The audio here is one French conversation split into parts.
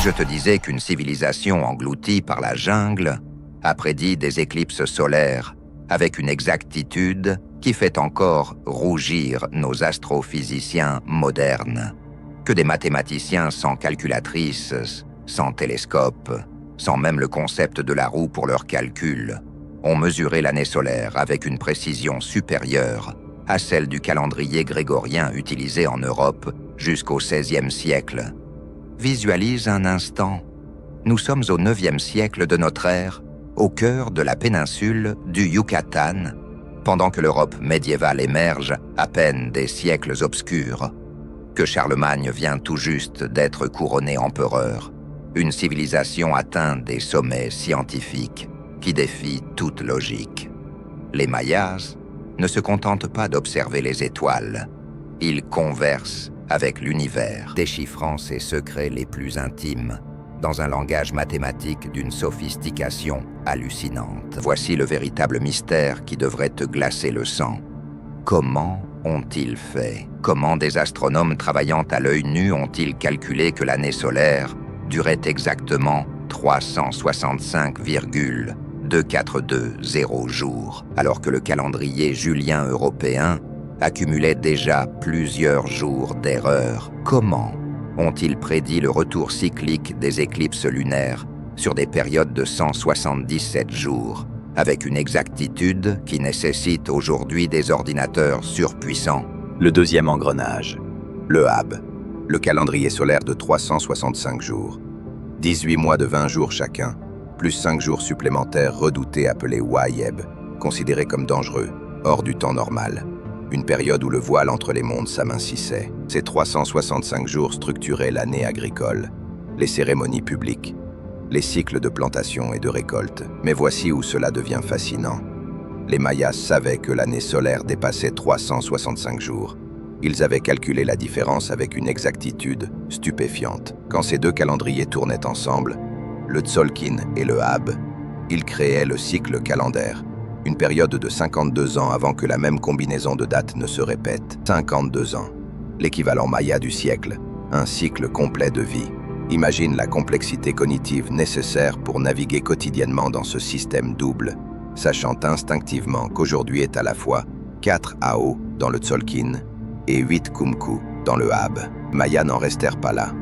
je te disais qu'une civilisation engloutie par la jungle a prédit des éclipses solaires avec une exactitude qui fait encore rougir nos astrophysiciens modernes, que des mathématiciens sans calculatrice, sans télescope, sans même le concept de la roue pour leurs calculs, ont mesuré l'année solaire avec une précision supérieure à celle du calendrier grégorien utilisé en Europe jusqu'au XVIe siècle. Visualise un instant. Nous sommes au IXe siècle de notre ère, au cœur de la péninsule du Yucatan, pendant que l'Europe médiévale émerge à peine des siècles obscurs, que Charlemagne vient tout juste d'être couronné empereur. Une civilisation atteint des sommets scientifiques qui défient toute logique. Les Mayas ne se contentent pas d'observer les étoiles. Ils conversent avec l'univers, déchiffrant ses secrets les plus intimes dans un langage mathématique d'une sophistication hallucinante. Voici le véritable mystère qui devrait te glacer le sang. Comment ont-ils fait? Comment des astronomes travaillant à l'œil nu ont-ils calculé que l'année solaire durait exactement 365,2420 jours, alors que le calendrier julien européen accumulait déjà plusieurs jours d'erreur? Comment ont-ils prédit le retour cyclique des éclipses lunaires sur des périodes de 177 jours, avec une exactitude qui nécessite aujourd'hui des ordinateurs surpuissants? Le deuxième engrenage, le HAB, le calendrier solaire de 365 jours. 18 mois de 20 jours chacun, plus 5 jours supplémentaires redoutés appelés Wayeb, considérés comme dangereux, hors du temps normal. Une période où le voile entre les mondes s'amincissait. Ces 365 jours structuraient l'année agricole, les cérémonies publiques, les cycles de plantation et de récolte. Mais voici où cela devient fascinant. Les Mayas savaient que l'année solaire dépassait 365 jours. Ils avaient calculé la différence avec une exactitude stupéfiante. Quand ces deux calendriers tournaient ensemble, le Tzolk'in et le HAB, ils créaient le cycle calendaire. Une période de 52 ans avant que la même combinaison de dates ne se répète. 52 ans, l'équivalent maya du siècle, un cycle complet de vie. Imagine la complexité cognitive nécessaire pour naviguer quotidiennement dans ce système double, sachant instinctivement qu'aujourd'hui est à la fois 4 Ao dans le Tzolk'in et 8 Kumku dans le HAB. Mayas n'en restèrent pas là.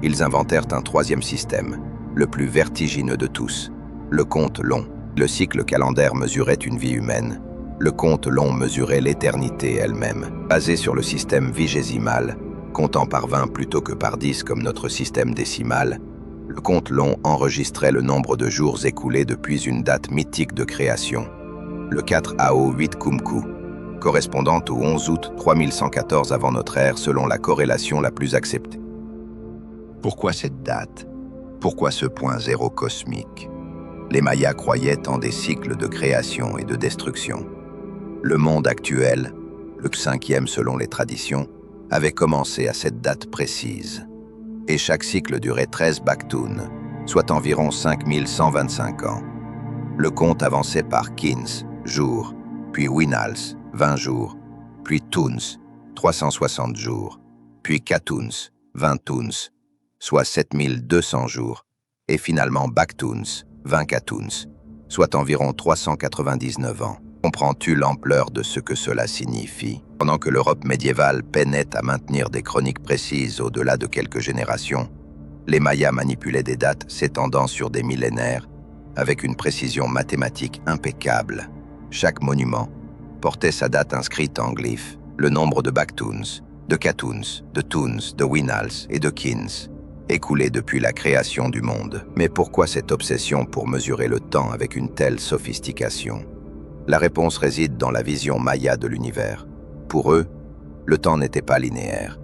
Ils inventèrent un troisième système, le plus vertigineux de tous, le compte long. Le cycle calendaire mesurait une vie humaine. Le compte long mesurait l'éternité elle-même. Basé sur le système vigésimal, comptant par 20 plutôt que par 10 comme notre système décimal, le compte long enregistrait le nombre de jours écoulés depuis une date mythique de création, le 4 Ao 8 Kumku, correspondant au 11 août 3114 avant notre ère selon la corrélation la plus acceptée. Pourquoi cette date? Pourquoi ce point zéro cosmique? Les Mayas croyaient en des cycles de création et de destruction. Le monde actuel, le 5e selon les traditions, avait commencé à cette date précise. Et chaque cycle durait 13 Baktun, soit environ 5125 ans. Le compte avançait par Kins, jours, puis Winals, 20 jours, puis Tuns, 360 jours, puis Katuns, 20 Tuns, soit 7200 jours, et finalement Baktuns, 20 Katuns, soit environ 399 ans. Comprends-tu l'ampleur de ce que cela signifie? Pendant que l'Europe médiévale peinait à maintenir des chroniques précises au-delà de quelques générations, les Mayas manipulaient des dates s'étendant sur des millénaires avec une précision mathématique impeccable. Chaque monument portait sa date inscrite en glyphes, le nombre de Baktuns, de Katuns, de Tuns, de Winals et de Kins, écoulés depuis la création du monde. Mais pourquoi cette obsession pour mesurer le temps avec une telle sophistication? La réponse réside dans la vision maya de l'univers. Pour eux, le temps n'était pas linéaire.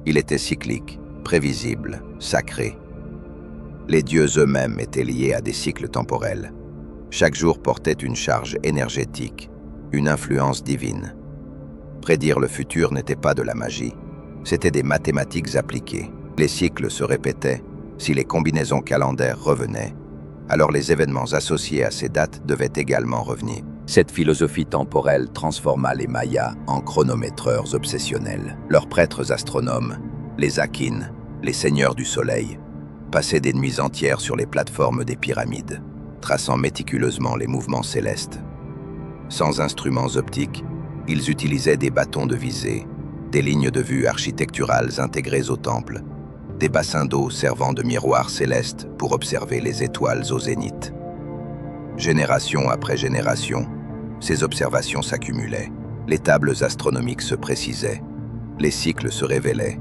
Il était cyclique, prévisible, sacré. Les dieux eux-mêmes étaient liés à des cycles temporels. Chaque jour portait une charge énergétique, une influence divine. Prédire le futur n'était pas de la magie, c'était des mathématiques appliquées. Les cycles se répétaient, si les combinaisons calendaires revenaient, alors les événements associés à ces dates devaient également revenir. Cette philosophie temporelle transforma les Mayas en chronométreurs obsessionnels. Leurs prêtres astronomes, les Akin, les seigneurs du soleil, passaient des nuits entières sur les plateformes des pyramides, traçant méticuleusement les mouvements célestes. Sans instruments optiques, ils utilisaient des bâtons de visée, des lignes de vue architecturales intégrées au temple, des bassins d'eau servant de miroirs célestes pour observer les étoiles au zénith. Génération après génération, ces observations s'accumulaient, les tables astronomiques se précisaient, les cycles se révélaient,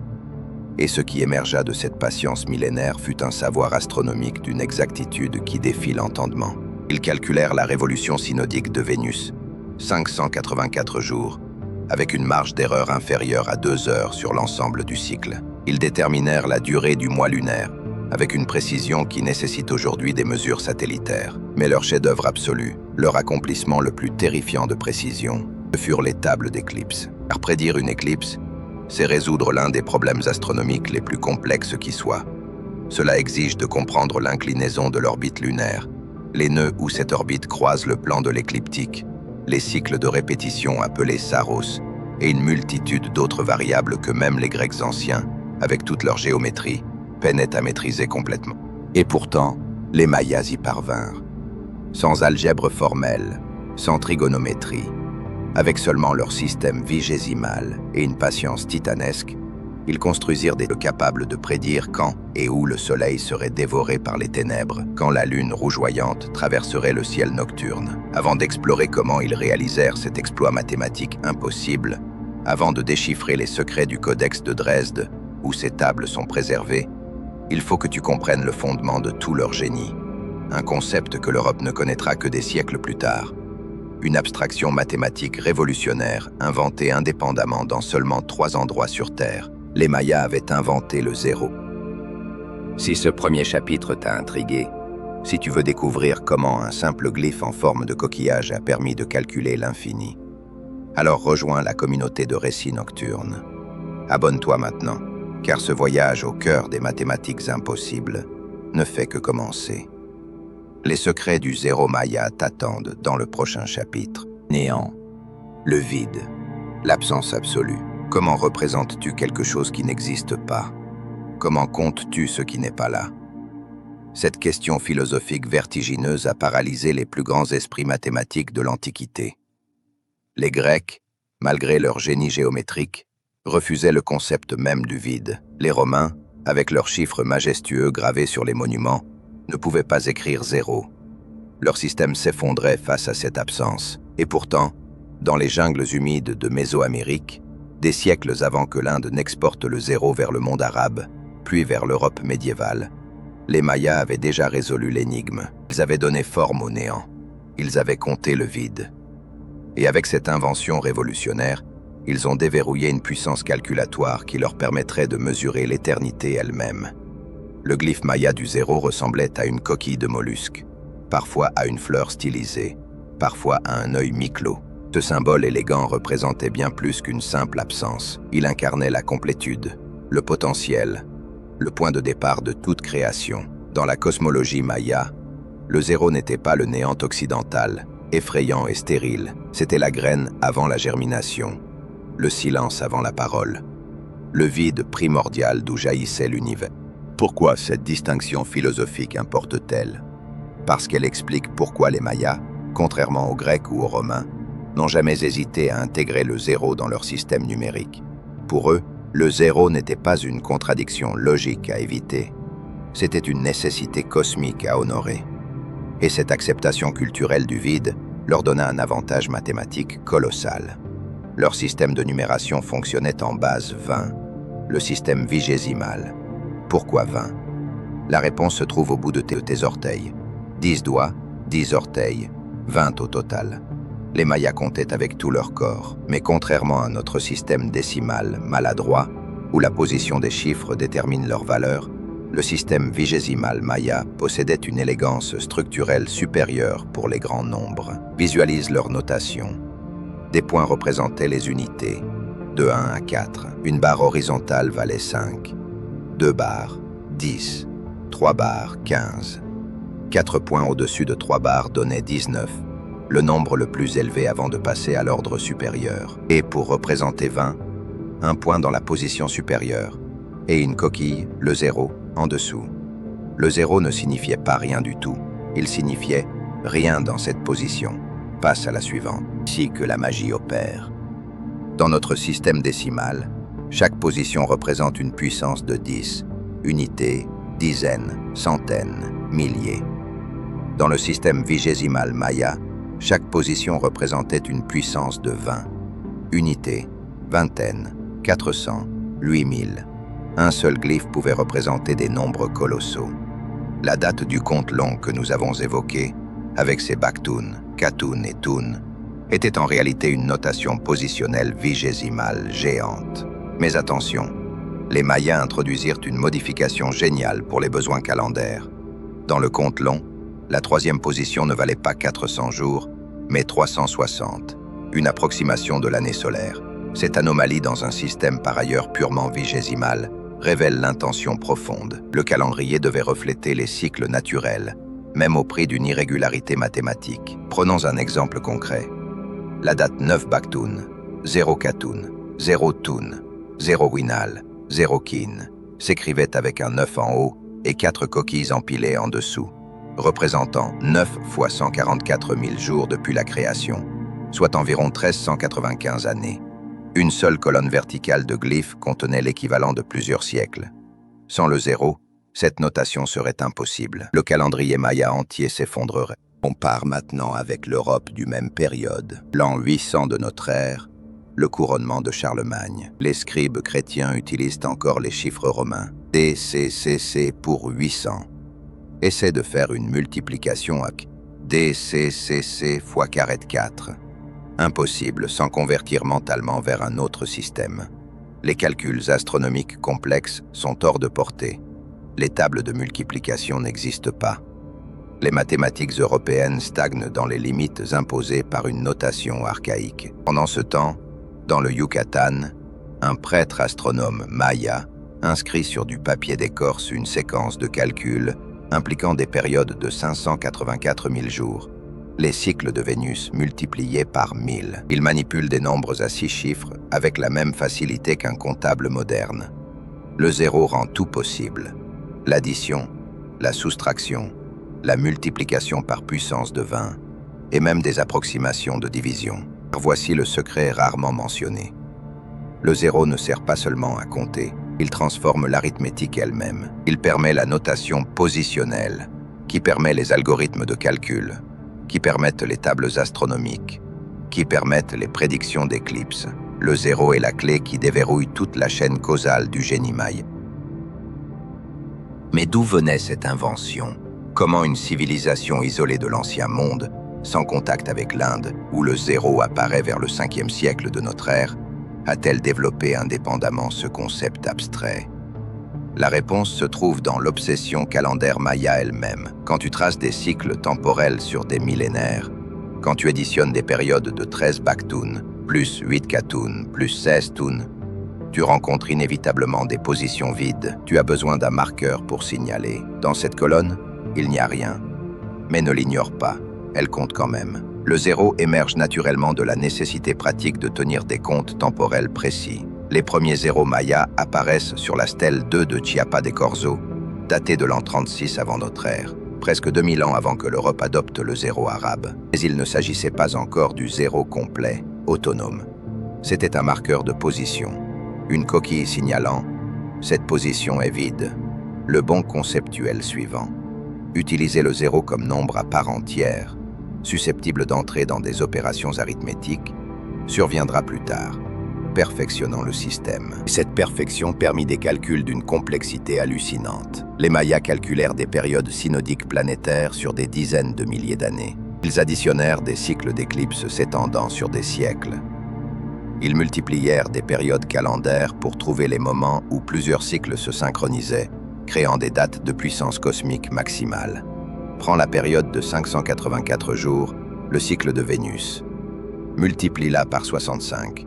et ce qui émergea de cette patience millénaire fut un savoir astronomique d'une exactitude qui défie l'entendement. Ils calculèrent la révolution synodique de Vénus, 584 jours, avec une marge d'erreur inférieure à 2 heures sur l'ensemble du cycle. Ils déterminèrent la durée du mois lunaire, avec une précision qui nécessite aujourd'hui des mesures satellitaires. Mais leur chef-d'œuvre absolu, leur accomplissement le plus terrifiant de précision, furent les tables d'éclipse. Car prédire une éclipse, c'est résoudre l'un des problèmes astronomiques les plus complexes qui soient. Cela exige de comprendre l'inclinaison de l'orbite lunaire, les nœuds où cette orbite croise le plan de l'écliptique, les cycles de répétition appelés saros, et une multitude d'autres variables que même les Grecs anciens, avec toute leur géométrie, peinaient à maîtriser complètement. Et pourtant, les Mayas y parvinrent. Sans algèbre formelle, sans trigonométrie, avec seulement leur système vigésimal et une patience titanesque, ils construisirent des capables de prédire quand et où le soleil serait dévoré par les ténèbres, quand la lune rougeoyante traverserait le ciel nocturne. Avant d'explorer comment ils réalisèrent cet exploit mathématique impossible, avant de déchiffrer les secrets du Codex de Dresde, où ces tables sont préservées, il faut que tu comprennes le fondement de tout leur génie, un concept que l'Europe ne connaîtra que des siècles plus tard. Une abstraction mathématique révolutionnaire inventée indépendamment dans seulement 3 endroits sur Terre. Les Mayas avaient inventé le zéro. Si ce premier chapitre t'a intrigué, si tu veux découvrir comment un simple glyphe en forme de coquillage a permis de calculer l'infini, alors rejoins la communauté de récits nocturnes. Abonne-toi maintenant, car ce voyage au cœur des mathématiques impossibles ne fait que commencer. Les secrets du zéro Maya t'attendent dans le prochain chapitre. Néant, le vide, l'absence absolue. Comment représentes-tu quelque chose qui n'existe pas? Comment comptes-tu ce qui n'est pas là? Cette question philosophique vertigineuse a paralysé les plus grands esprits mathématiques de l'Antiquité. Les Grecs, malgré leur génie géométrique, refusaient le concept même du vide. Les Romains, avec leurs chiffres majestueux gravés sur les monuments, ne pouvaient pas écrire zéro. Leur système s'effondrait face à cette absence. Et pourtant, dans les jungles humides de Mésoamérique, des siècles avant que l'Inde n'exporte le zéro vers le monde arabe, puis vers l'Europe médiévale, les Mayas avaient déjà résolu l'énigme. Ils avaient donné forme au néant. Ils avaient compté le vide. Et avec cette invention révolutionnaire, ils ont déverrouillé une puissance calculatoire qui leur permettrait de mesurer l'éternité elle-même. Le glyphe maya du zéro ressemblait à une coquille de mollusque, parfois à une fleur stylisée, parfois à un œil mi-clos. Ce symbole élégant représentait bien plus qu'une simple absence. Il incarnait la complétude, le potentiel, le point de départ de toute création. Dans la cosmologie maya, le zéro n'était pas le néant occidental, effrayant et stérile. C'était la graine avant la germination, le silence avant la parole, le vide primordial d'où jaillissait l'univers. Pourquoi cette distinction philosophique importe-t-elle? Parce qu'elle explique pourquoi les Mayas, contrairement aux Grecs ou aux Romains, n'ont jamais hésité à intégrer le zéro dans leur système numérique. Pour eux, le zéro n'était pas une contradiction logique à éviter, c'était une nécessité cosmique à honorer. Et cette acceptation culturelle du vide leur donna un avantage mathématique colossal. Leur système de numération fonctionnait en base 20, le système vigésimal. Pourquoi 20? La réponse se trouve au bout de tes orteils. 10 doigts, 10 orteils, 20 au total. Les Mayas comptaient avec tout leur corps, mais contrairement à notre système décimal maladroit, où la position des chiffres détermine leur valeur, le système vigésimal maya possédait une élégance structurelle supérieure pour les grands nombres. Visualise leur notation. Des points représentaient les unités, de 1 à 4. Une barre horizontale valait 5. 2 barres, 10. 3 barres, 15. 4 points au-dessus de 3 barres donnaient 19, le nombre le plus élevé avant de passer à l'ordre supérieur. Et pour représenter 20, un point dans la position supérieure, et une coquille, le 0, en dessous. Le 0 ne signifiait pas rien du tout, il signifiait rien dans cette position. Passe à la suivante. Ici que la magie opère. Dans notre système décimal, chaque position représente une puissance de 10, unités, dizaines, centaines, milliers. Dans le système vigésimal maya, chaque position représentait une puissance de 20, unités, vingtaines, 400, 8000. Un seul glyphe pouvait représenter des nombres colossaux. La date du compte long que nous avons évoqué, avec ses Baktun, Katun et Tun, était en réalité une notation positionnelle vigésimale géante. Mais attention, les Mayas introduisirent une modification géniale pour les besoins calendaires. Dans le compte long, la troisième position ne valait pas 400 jours, mais 360, une approximation de l'année solaire. Cette anomalie dans un système par ailleurs purement vigésimal révèle l'intention profonde. Le calendrier devait refléter les cycles naturels, même au prix d'une irrégularité mathématique. Prenons un exemple concret. La date 9 Baktun, 0 Katun, 0 Tun, 0 Winal, 0 Kin s'écrivait avec un 9 en haut et 4 coquilles empilées en dessous, représentant 9 fois 144 000 jours depuis la création, soit environ 1395 années. Une seule colonne verticale de glyphes contenait l'équivalent de plusieurs siècles. Sans le 0, cette notation serait impossible. Le calendrier maya entier s'effondrerait. On part maintenant avec l'Europe du même période. L'an 800 de notre ère, le couronnement de Charlemagne. Les scribes chrétiens utilisent encore les chiffres romains. DCCC pour 800. Essaie de faire une multiplication avec DCCC fois carré de 4. Impossible sans convertir mentalement vers un autre système. Les calculs astronomiques complexes sont hors de portée. Les tables de multiplication n'existent pas. Les mathématiques européennes stagnent dans les limites imposées par une notation archaïque. Pendant ce temps, dans le Yucatan, un prêtre astronome maya inscrit sur du papier d'écorce une séquence de calculs impliquant des périodes de 584 000 jours, les cycles de Vénus multipliés par 1000. Il manipule des nombres à 6 chiffres avec la même facilité qu'un comptable moderne. Le 0 rend tout possible. L'addition, la soustraction, la multiplication par puissance de 20, et même des approximations de division. Voici le secret rarement mentionné. Le 0 ne sert pas seulement à compter, il transforme l'arithmétique elle-même. Il permet la notation positionnelle, qui permet les algorithmes de calcul, qui permettent les tables astronomiques, qui permettent les prédictions d'éclipses. Le 0 est la clé qui déverrouille toute la chaîne causale du génie maya. Mais d'où venait cette invention? Comment une civilisation isolée de l'ancien monde, sans contact avec l'Inde, où le 0 apparaît vers le 5e siècle de notre ère, a-t-elle développé indépendamment ce concept abstrait? La réponse se trouve dans l'obsession calendaire maya elle-même. Quand tu traces des cycles temporels sur des millénaires, quand tu additionnes des périodes de 13 Baktun, plus 8 Katun, plus 16 Tun, tu rencontres inévitablement des positions vides. Tu as besoin d'un marqueur pour signaler. Dans cette colonne, il n'y a rien. Mais ne l'ignore pas, elle compte quand même. Le 0 émerge naturellement de la nécessité pratique de tenir des comptes temporels précis. Les premiers 0 mayas apparaissent sur la stèle 2 de Chiapa de Corzo, datée de l'an 36 avant notre ère, presque 2000 ans avant que l'Europe adopte le 0 arabe. Mais il ne s'agissait pas encore du 0 complet, autonome. C'était un marqueur de position, une coquille signalant « cette position est vide ». Le bon conceptuel suivant. Utiliser le 0 comme nombre à part entière, susceptible d'entrer dans des opérations arithmétiques, surviendra plus tard, perfectionnant le système. Cette perfection permit des calculs d'une complexité hallucinante. Les Mayas calculèrent des périodes synodiques planétaires sur des dizaines de milliers d'années. Ils additionnèrent des cycles d'éclipses s'étendant sur des siècles. Ils multiplièrent des périodes calendaires pour trouver les moments où plusieurs cycles se synchronisaient, créant des dates de puissance cosmique maximale. Prends la période de 584 jours, le cycle de Vénus. Multiplie-la par 65.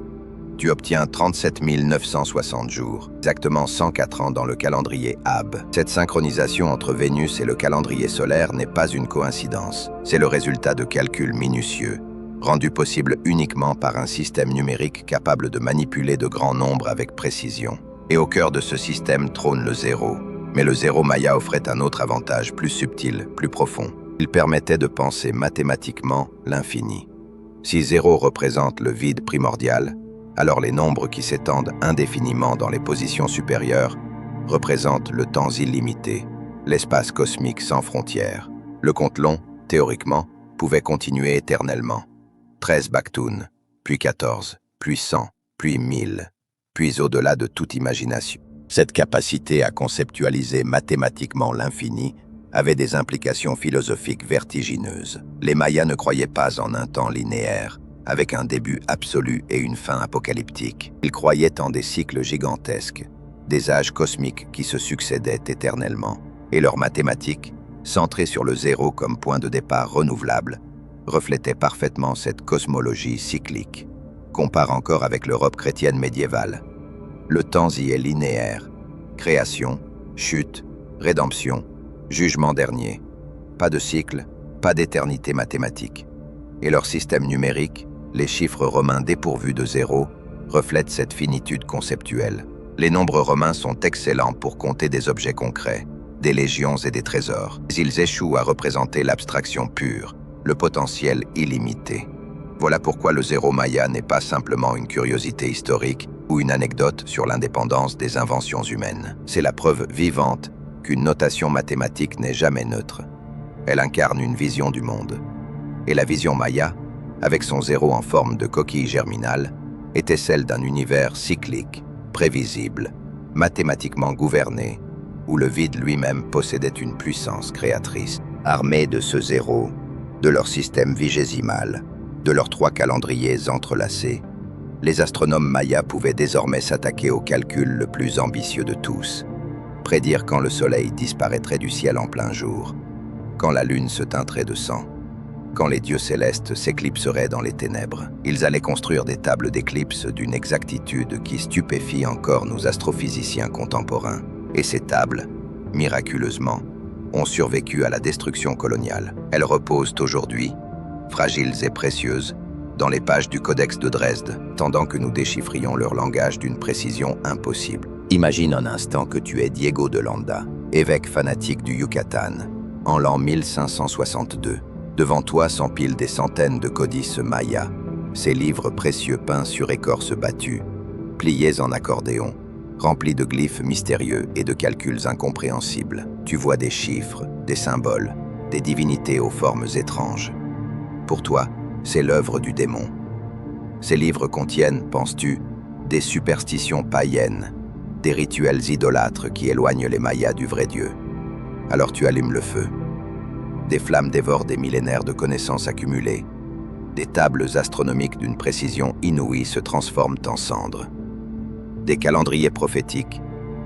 Tu obtiens 37 960 jours, exactement 104 ans dans le calendrier Ab. Cette synchronisation entre Vénus et le calendrier solaire n'est pas une coïncidence. C'est le résultat de calculs minutieux, rendus possibles uniquement par un système numérique capable de manipuler de grands nombres avec précision. Et au cœur de ce système trône le 0, Mais le zéro maya offrait un autre avantage plus subtil, plus profond. Il permettait de penser mathématiquement l'infini. Si 0 représente le vide primordial, alors les nombres qui s'étendent indéfiniment dans les positions supérieures représentent le temps illimité, l'espace cosmique sans frontières. Le compte long, théoriquement, pouvait continuer éternellement. 13 Baktun, puis 14, puis 100, puis 1000, puis au-delà de toute imagination. Cette capacité à conceptualiser mathématiquement l'infini avait des implications philosophiques vertigineuses. Les Mayas ne croyaient pas en un temps linéaire, avec un début absolu et une fin apocalyptique. Ils croyaient en des cycles gigantesques, des âges cosmiques qui se succédaient éternellement. Et leurs mathématiques, centrées sur le zéro comme point de départ renouvelable, reflétaient parfaitement cette cosmologie cyclique. Compare encore avec l'Europe chrétienne médiévale. Le temps y est linéaire. Création, chute, rédemption, jugement dernier. Pas de cycle, pas d'éternité mathématique. Et leur système numérique, les chiffres romains dépourvus de zéro, reflètent cette finitude conceptuelle. Les nombres romains sont excellents pour compter des objets concrets, des légions et des trésors. Mais ils échouent à représenter l'abstraction pure, le potentiel illimité. Voilà pourquoi le zéro maya n'est pas simplement une curiosité historique ou une anecdote sur l'indépendance des inventions humaines. C'est la preuve vivante qu'une notation mathématique n'est jamais neutre. Elle incarne une vision du monde. Et la vision maya, avec son zéro en forme de coquille germinale, était celle d'un univers cyclique, prévisible, mathématiquement gouverné, où le vide lui-même possédait une puissance créatrice. Armés de ce zéro, de leur système vigésimal, de leurs 3 calendriers entrelacés, les astronomes mayas pouvaient désormais s'attaquer au calcul le plus ambitieux de tous, prédire quand le soleil disparaîtrait du ciel en plein jour, quand la lune se teindrait de sang, quand les dieux célestes s'éclipseraient dans les ténèbres. Ils allaient construire des tables d'éclipse d'une exactitude qui stupéfie encore nos astrophysiciens contemporains. Et ces tables, miraculeusement, ont survécu à la destruction coloniale. Elles reposent aujourd'hui, fragiles et précieuses, dans les pages du Codex de Dresde, tandis que nous déchiffrions leur langage d'une précision impossible. Imagine un instant que tu es Diego de Landa, évêque fanatique du Yucatan, en l'an 1562. Devant toi s'empilent des centaines de codices mayas, ces livres précieux peints sur écorce battue, pliés en accordéon, remplis de glyphes mystérieux et de calculs incompréhensibles. Tu vois des chiffres, des symboles, des divinités aux formes étranges. Pour toi, c'est l'œuvre du démon. Ces livres contiennent, penses-tu, des superstitions païennes, des rituels idolâtres qui éloignent les Mayas du vrai Dieu. Alors tu allumes le feu. Des flammes dévorent des millénaires de connaissances accumulées. Des tables astronomiques d'une précision inouïe se transforment en cendres. Des calendriers prophétiques,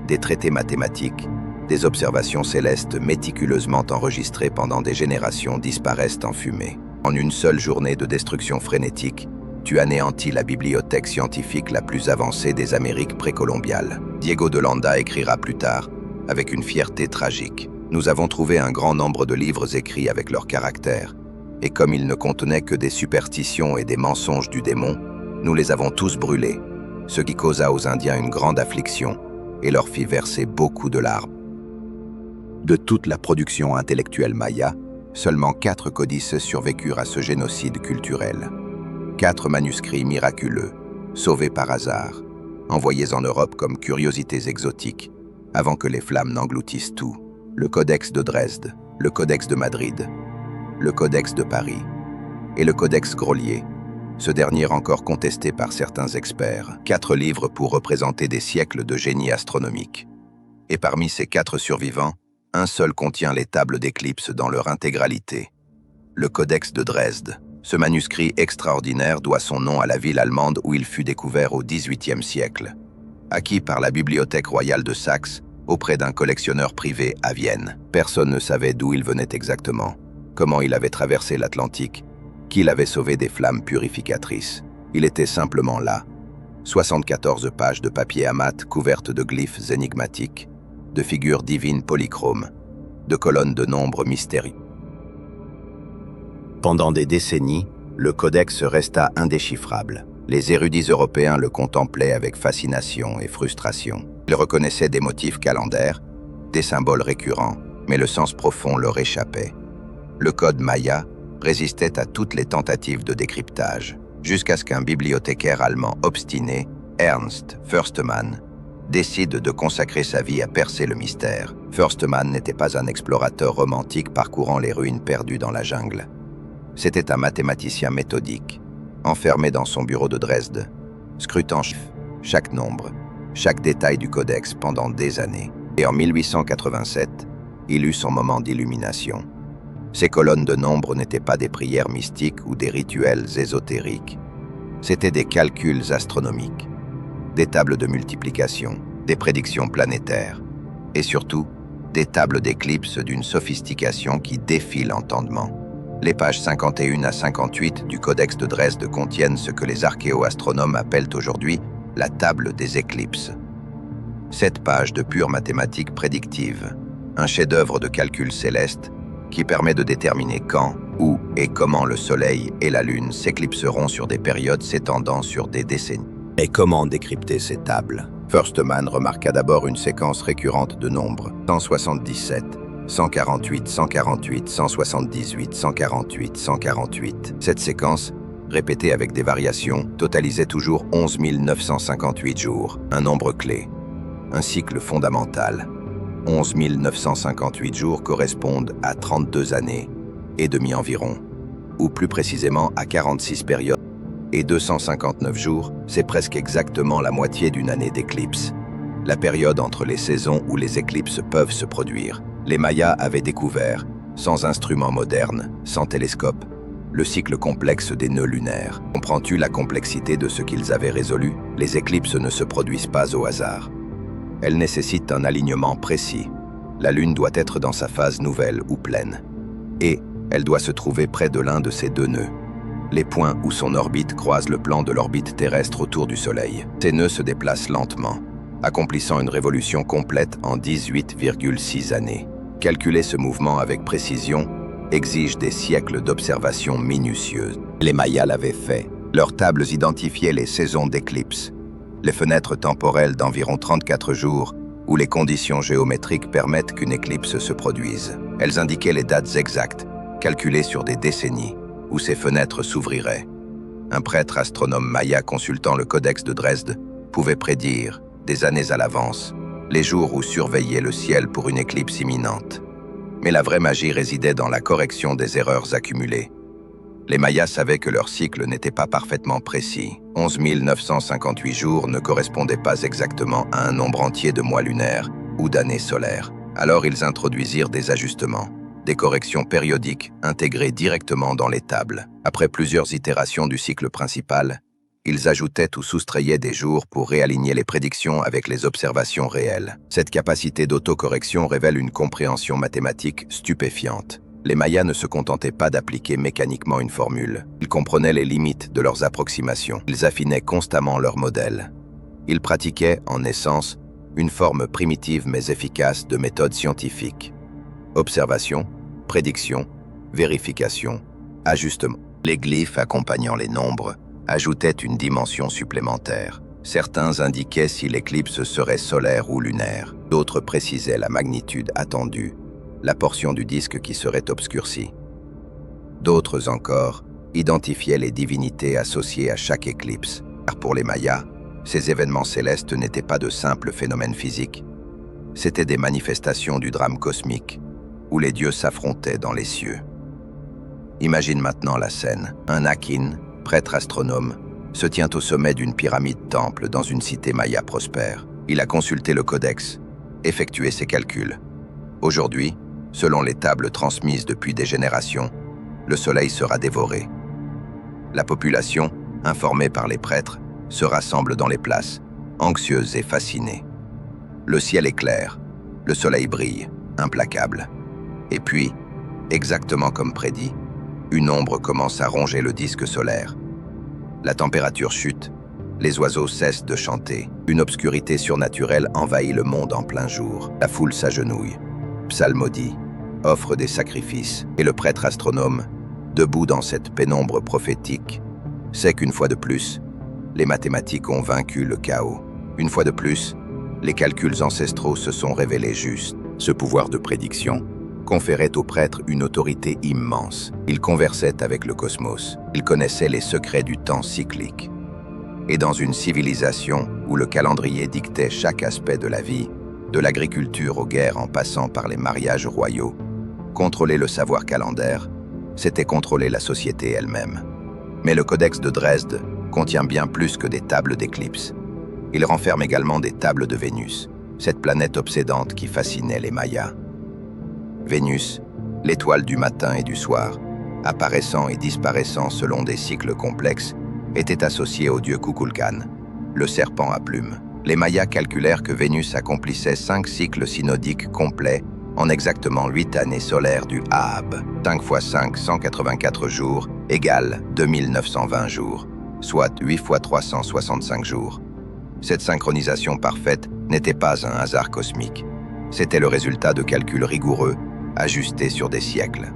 des traités mathématiques, des observations célestes méticuleusement enregistrées pendant des générations disparaissent en fumée. En une seule journée de destruction frénétique, tu anéantis la bibliothèque scientifique la plus avancée des Amériques précolombiales. Diego de Landa écrira plus tard, avec une fierté tragique. Nous avons trouvé un grand nombre de livres écrits avec leur caractère, et comme ils ne contenaient que des superstitions et des mensonges du démon, nous les avons tous brûlés, ce qui causa aux Indiens une grande affliction et leur fit verser beaucoup de larmes. De toute la production intellectuelle maya, seulement 4 codices survécurent à ce génocide culturel. 4 manuscrits miraculeux, sauvés par hasard, envoyés en Europe comme curiosités exotiques, avant que les flammes n'engloutissent tout. Le Codex de Dresde, le Codex de Madrid, le Codex de Paris et le Codex Grolier, ce dernier encore contesté par certains experts. 4 livres pour représenter des siècles de génie astronomique. Et parmi ces 4 survivants, un seul contient les tables d'éclipse dans leur intégralité. Le Codex de Dresde. Ce manuscrit extraordinaire doit son nom à la ville allemande où il fut découvert au XVIIIe siècle. Acquis par la Bibliothèque royale de Saxe, auprès d'un collectionneur privé à Vienne. Personne ne savait d'où il venait exactement, comment il avait traversé l'Atlantique, qui l'avait sauvé des flammes purificatrices. Il était simplement là. 74 pages de papier à mat couvertes de glyphes énigmatiques, de figures divines polychromes, de colonnes de nombres mystérieux. Pendant des décennies, le codex resta indéchiffrable. Les érudits européens le contemplaient avec fascination et frustration. Ils reconnaissaient des motifs calendaires, des symboles récurrents, mais le sens profond leur échappait. Le code Maya résistait à toutes les tentatives de décryptage, jusqu'à ce qu'un bibliothécaire allemand obstiné, Ernst Förstemann, décide de consacrer sa vie à percer le mystère. Förstemann n'était pas un explorateur romantique parcourant les ruines perdues dans la jungle. C'était un mathématicien méthodique, enfermé dans son bureau de Dresde, scrutant chaque nombre, chaque détail du codex pendant des années. Et en 1887, il eut son moment d'illumination. Ces colonnes de nombres n'étaient pas des prières mystiques ou des rituels ésotériques. C'étaient des calculs astronomiques, des tables de multiplication, des prédictions planétaires, et surtout, des tables d'éclipses d'une sophistication qui défie l'entendement. Les pages 51 à 58 du Codex de Dresde contiennent ce que les archéo-astronomes appellent aujourd'hui la table des éclipses. 7 pages de pure mathématiques prédictives, un chef-d'œuvre de calcul céleste qui permet de déterminer quand, où et comment le Soleil et la Lune s'éclipseront sur des périodes s'étendant sur des décennies. Et comment décrypter ces tables? Förstemann remarqua d'abord une séquence récurrente de nombres, 177, 148, 148, 178, 148, 148. Cette séquence, répétée avec des variations, totalisait toujours 11 958 jours, un nombre clé, un cycle fondamental. 11 958 jours correspondent à 32 années et demie environ, ou plus précisément à 46 périodes, et 259 jours, c'est presque exactement la moitié d'une année d'éclipse. La période entre les saisons où les éclipses peuvent se produire. Les Mayas avaient découvert, sans instruments modernes, sans télescope, le cycle complexe des nœuds lunaires. Comprends-tu la complexité de ce qu'ils avaient résolu? Les éclipses ne se produisent pas au hasard. Elles nécessitent un alignement précis. La Lune doit être dans sa phase nouvelle ou pleine. Et elle doit se trouver près de l'un de ces deux nœuds, les points où son orbite croise le plan de l'orbite terrestre autour du Soleil. Ces nœuds se déplacent lentement, accomplissant une révolution complète en 18,6 années. Calculer ce mouvement avec précision exige des siècles d'observations minutieuses. Les Mayas l'avaient fait. Leurs tables identifiaient les saisons d'éclipse, les fenêtres temporelles d'environ 34 jours où les conditions géométriques permettent qu'une éclipse se produise. Elles indiquaient les dates exactes, calculées sur des décennies, où ces fenêtres s'ouvriraient. Un prêtre astronome maya consultant le Codex de Dresde pouvait prédire, des années à l'avance, les jours où surveillait le ciel pour une éclipse imminente. Mais la vraie magie résidait dans la correction des erreurs accumulées. Les Mayas savaient que leur cycle n'était pas parfaitement précis. 11 958 jours ne correspondaient pas exactement à un nombre entier de mois lunaires ou d'années solaires. Alors ils introduisirent des ajustements, des corrections périodiques intégrées directement dans les tables. Après plusieurs itérations du cycle principal, ils ajoutaient ou soustrayaient des jours pour réaligner les prédictions avec les observations réelles. Cette capacité d'autocorrection révèle une compréhension mathématique stupéfiante. Les Mayas ne se contentaient pas d'appliquer mécaniquement une formule. Ils comprenaient les limites de leurs approximations. Ils affinaient constamment leurs modèles. Ils pratiquaient, en essence, une forme primitive mais efficace de méthode scientifique. Observation, prédiction, vérification, ajustement. Les glyphes accompagnant les nombres ajoutaient une dimension supplémentaire. Certains indiquaient si l'éclipse serait solaire ou lunaire. D'autres précisaient la magnitude attendue, la portion du disque qui serait obscurcie. D'autres encore identifiaient les divinités associées à chaque éclipse. Car pour les Mayas, ces événements célestes n'étaient pas de simples phénomènes physiques. C'étaient des manifestations du drame cosmique, où les dieux s'affrontaient dans les cieux. Imagine maintenant la scène. Un Akin, prêtre astronome, se tient au sommet d'une pyramide temple dans une cité maya prospère. Il a consulté le codex, effectué ses calculs. Aujourd'hui, selon les tables transmises depuis des générations, le soleil sera dévoré. La population, informée par les prêtres, se rassemble dans les places, anxieuse et fascinée. Le ciel est clair, le soleil brille, implacable. Et puis, exactement comme prédit, une ombre commence à ronger le disque solaire. La température chute, les oiseaux cessent de chanter. Une obscurité surnaturelle envahit le monde en plein jour. La foule s'agenouille, psalmodie, offre des sacrifices. Et le prêtre astronome, debout dans cette pénombre prophétique, sait qu'une fois de plus, les mathématiques ont vaincu le chaos. Une fois de plus, les calculs ancestraux se sont révélés justes. Ce pouvoir de prédiction conférait aux prêtres une autorité immense. Ils conversaient avec le cosmos. Ils connaissaient les secrets du temps cyclique. Et dans une civilisation où le calendrier dictait chaque aspect de la vie, de l'agriculture aux guerres en passant par les mariages royaux, contrôler le savoir calendaire, c'était contrôler la société elle-même. Mais le Codex de Dresde contient bien plus que des tables d'éclipse. Il renferme également des tables de Vénus, cette planète obsédante qui fascinait les Mayas. Vénus, l'étoile du matin et du soir, apparaissant et disparaissant selon des cycles complexes, était associée au dieu Kukulkan, le serpent à plumes. Les Mayas calculèrent que Vénus accomplissait 5 cycles synodiques complets en exactement 8 années solaires du Ahab. 5 x 5, 184 jours, égale 2920 jours, soit 8 x 365 jours. Cette synchronisation parfaite n'était pas un hasard cosmique. C'était le résultat de calculs rigoureux, ajustés sur des siècles.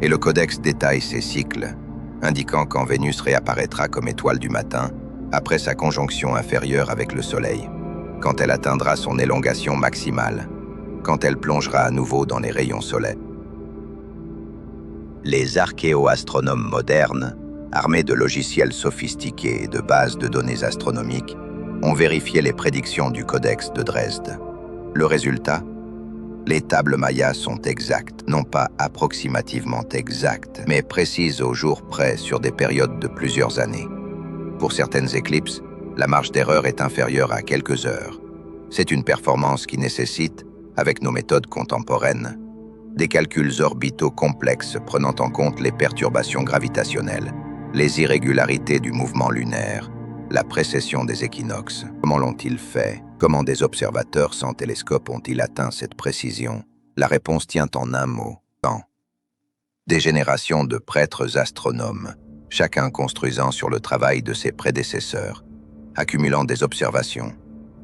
Et le Codex détaille ces cycles, indiquant quand Vénus réapparaîtra comme étoile du matin, après sa conjonction inférieure avec le Soleil, quand elle atteindra son élongation maximale, quand elle plongera à nouveau dans les rayons solaires. Les archéo-astronomes modernes, armés de logiciels sophistiqués et de bases de données astronomiques, ont vérifié les prédictions du Codex de Dresde. Le résultat ? Les tables mayas sont exactes, non pas approximativement exactes, mais précises au jour près sur des périodes de plusieurs années. Pour certaines éclipses, la marge d'erreur est inférieure à quelques heures. C'est une performance qui nécessite, avec nos méthodes contemporaines, des calculs orbitaux complexes prenant en compte les perturbations gravitationnelles, les irrégularités du mouvement lunaire, la précession des équinoxes. Comment l'ont-ils fait ? Comment des observateurs sans télescope ont-ils atteint cette précision ? La réponse tient en un mot, temps. Des générations de prêtres astronomes, chacun construisant sur le travail de ses prédécesseurs, accumulant des observations,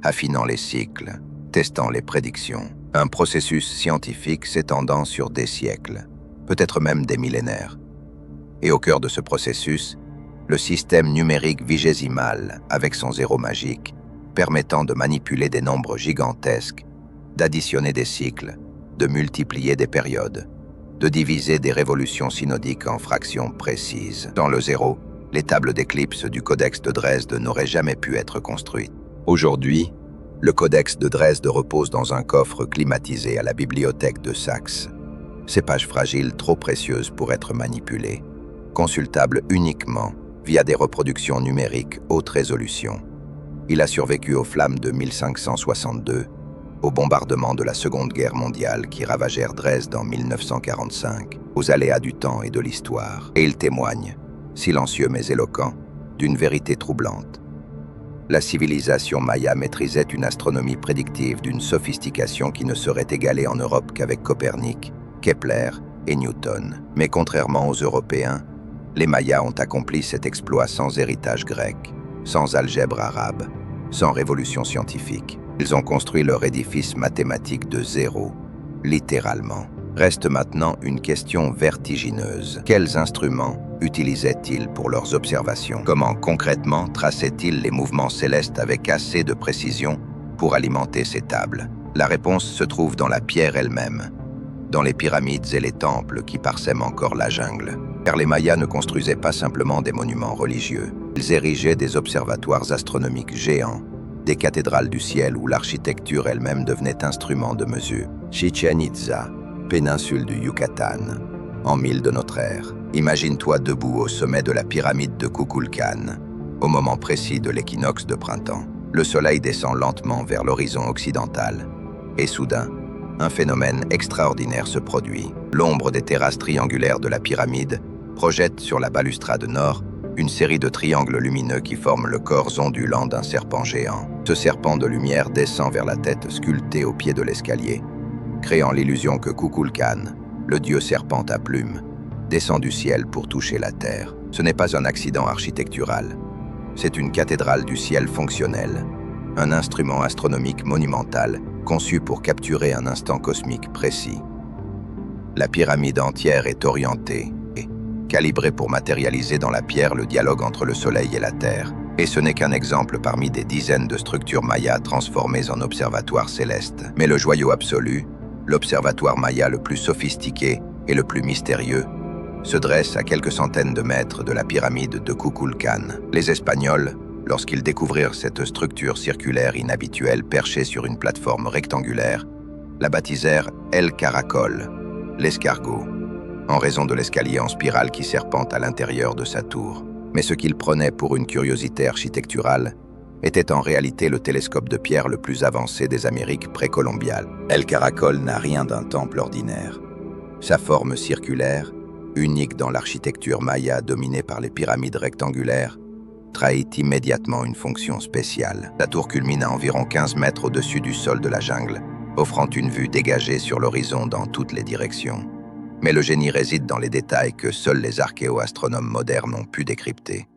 affinant les cycles, testant les prédictions. Un processus scientifique s'étendant sur des siècles, peut-être même des millénaires. Et au cœur de ce processus, le système numérique vigésimal, avec son zéro magique, permettant de manipuler des nombres gigantesques, d'additionner des cycles, de multiplier des périodes, de diviser des révolutions synodiques en fractions précises. Dans le zéro, les tables d'éclipse du Codex de Dresde n'auraient jamais pu être construites. Aujourd'hui, le Codex de Dresde repose dans un coffre climatisé à la bibliothèque de Saxe. Ces pages fragiles, trop précieuses pour être manipulées, consultables uniquement via des reproductions numériques haute résolution. Il a survécu aux flammes de 1562, aux bombardements de la Seconde Guerre mondiale qui ravagèrent Dresde en 1945, aux aléas du temps et de l'histoire. Et il témoigne, silencieux mais éloquent, d'une vérité troublante. La civilisation maya maîtrisait une astronomie prédictive d'une sophistication qui ne serait égalée en Europe qu'avec Copernic, Kepler et Newton. Mais contrairement aux Européens, les Mayas ont accompli cet exploit sans héritage grec, sans algèbre arabe, sans révolution scientifique. Ils ont construit leur édifice mathématique de zéro, littéralement. Reste maintenant une question vertigineuse. Quels instruments utilisaient-ils pour leurs observations? Comment concrètement traçaient-ils les mouvements célestes avec assez de précision pour alimenter ces tables? La réponse se trouve dans la pierre elle-même, dans les pyramides et les temples qui parsèment encore la jungle. Car les Mayas ne construisaient pas simplement des monuments religieux. Ils érigeaient des observatoires astronomiques géants, des cathédrales du ciel où l'architecture elle-même devenait instrument de mesure. Chichen Itza, péninsule du Yucatan, en 1000 de notre ère. Imagine-toi debout au sommet de la pyramide de Kukulkan, au moment précis de l'équinoxe de printemps. Le soleil descend lentement vers l'horizon occidental, et soudain, un phénomène extraordinaire se produit. L'ombre des terrasses triangulaires de la pyramide projette sur la balustrade nord une série de triangles lumineux qui forment le corps ondulant d'un serpent géant. Ce serpent de lumière descend vers la tête sculptée au pied de l'escalier, créant l'illusion que Kukulkan, le dieu serpent à plumes, descend du ciel pour toucher la terre. Ce n'est pas un accident architectural, c'est une cathédrale du ciel fonctionnelle, un instrument astronomique monumental conçu pour capturer un instant cosmique précis. La pyramide entière est orientée et calibrée pour matérialiser dans la pierre le dialogue entre le soleil et la terre. Et ce n'est qu'un exemple parmi des dizaines de structures mayas transformées en observatoires célestes. Mais le joyau absolu, l'observatoire maya le plus sophistiqué et le plus mystérieux, se dresse à quelques centaines de mètres de la pyramide de Kukulkan. Les Espagnols, lorsqu'ils découvrirent cette structure circulaire inhabituelle perchée sur une plateforme rectangulaire, la baptisèrent El Caracol, l'escargot, en raison de l'escalier en spirale qui serpente à l'intérieur de sa tour. Mais ce qu'ils prenaient pour une curiosité architecturale était en réalité le télescope de pierre le plus avancé des Amériques précolombiales. El Caracol n'a rien d'un temple ordinaire. Sa forme circulaire, unique dans l'architecture maya dominée par les pyramides rectangulaires, trahit immédiatement une fonction spéciale. La tour culmine à environ 15 mètres au-dessus du sol de la jungle, offrant une vue dégagée sur l'horizon dans toutes les directions. Mais le génie réside dans les détails que seuls les archéo-astronomes modernes ont pu décrypter.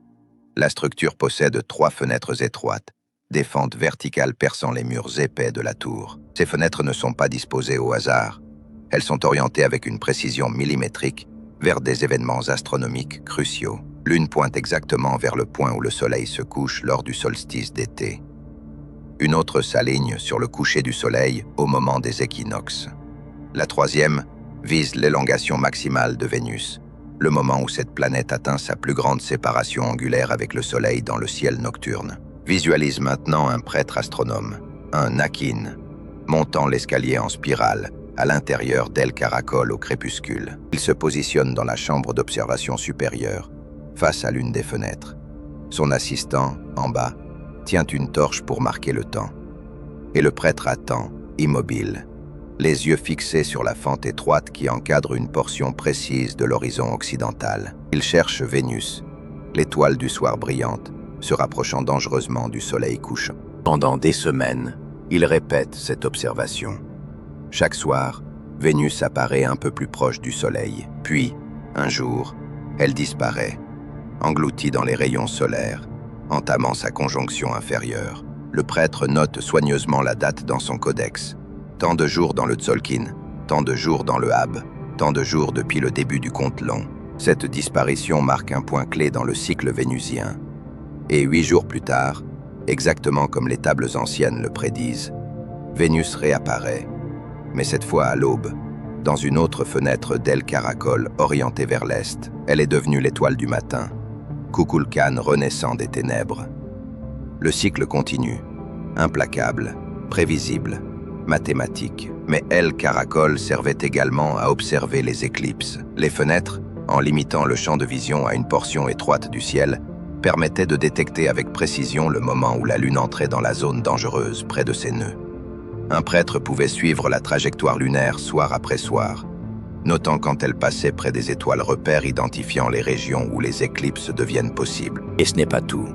La structure possède 3 fenêtres étroites, des fentes verticales perçant les murs épais de la tour. Ces fenêtres ne sont pas disposées au hasard. Elles sont orientées avec une précision millimétrique vers des événements astronomiques cruciaux. L'une pointe exactement vers le point où le soleil se couche lors du solstice d'été. Une autre s'aligne sur le coucher du soleil au moment des équinoxes. La troisième vise l'élongation maximale de Vénus, le moment où cette planète atteint sa plus grande séparation angulaire avec le soleil dans le ciel nocturne. Visualise maintenant un prêtre astronome, un Nakin, montant l'escalier en spirale à l'intérieur d'El Caracol au crépuscule. Il se positionne dans la chambre d'observation supérieure, face à l'une des fenêtres. Son assistant, en bas, tient une torche pour marquer le temps. Et le prêtre attend, immobile, les yeux fixés sur la fente étroite qui encadre une portion précise de l'horizon occidental. Il cherche Vénus, l'étoile du soir brillante, se rapprochant dangereusement du soleil couchant. Pendant des semaines, il répète cette observation. Chaque soir, Vénus apparaît un peu plus proche du soleil. Puis, un jour, elle disparaît, engloutie dans les rayons solaires, entamant sa conjonction inférieure. Le prêtre note soigneusement la date dans son codex. Tant de jours dans le Tzolk'in, tant de jours dans le Hab, tant de jours depuis le début du compte long. Cette disparition marque un point clé dans le cycle vénusien. Et 8 jours plus tard, exactement comme les tables anciennes le prédisent, Vénus réapparaît, mais cette fois à l'aube, dans une autre fenêtre d'El Caracol orientée vers l'est. Elle est devenue l'étoile du matin, Kukulkan renaissant des ténèbres. Le cycle continue, implacable, prévisible, mathématique. Mais El Caracol servait également à observer les éclipses. Les fenêtres, en limitant le champ de vision à une portion étroite du ciel, permettaient de détecter avec précision le moment où la Lune entrait dans la zone dangereuse près de ses nœuds. Un prêtre pouvait suivre la trajectoire lunaire soir après soir, notant quand elle passait près des étoiles repères identifiant les régions où les éclipses deviennent possibles. Et ce n'est pas tout.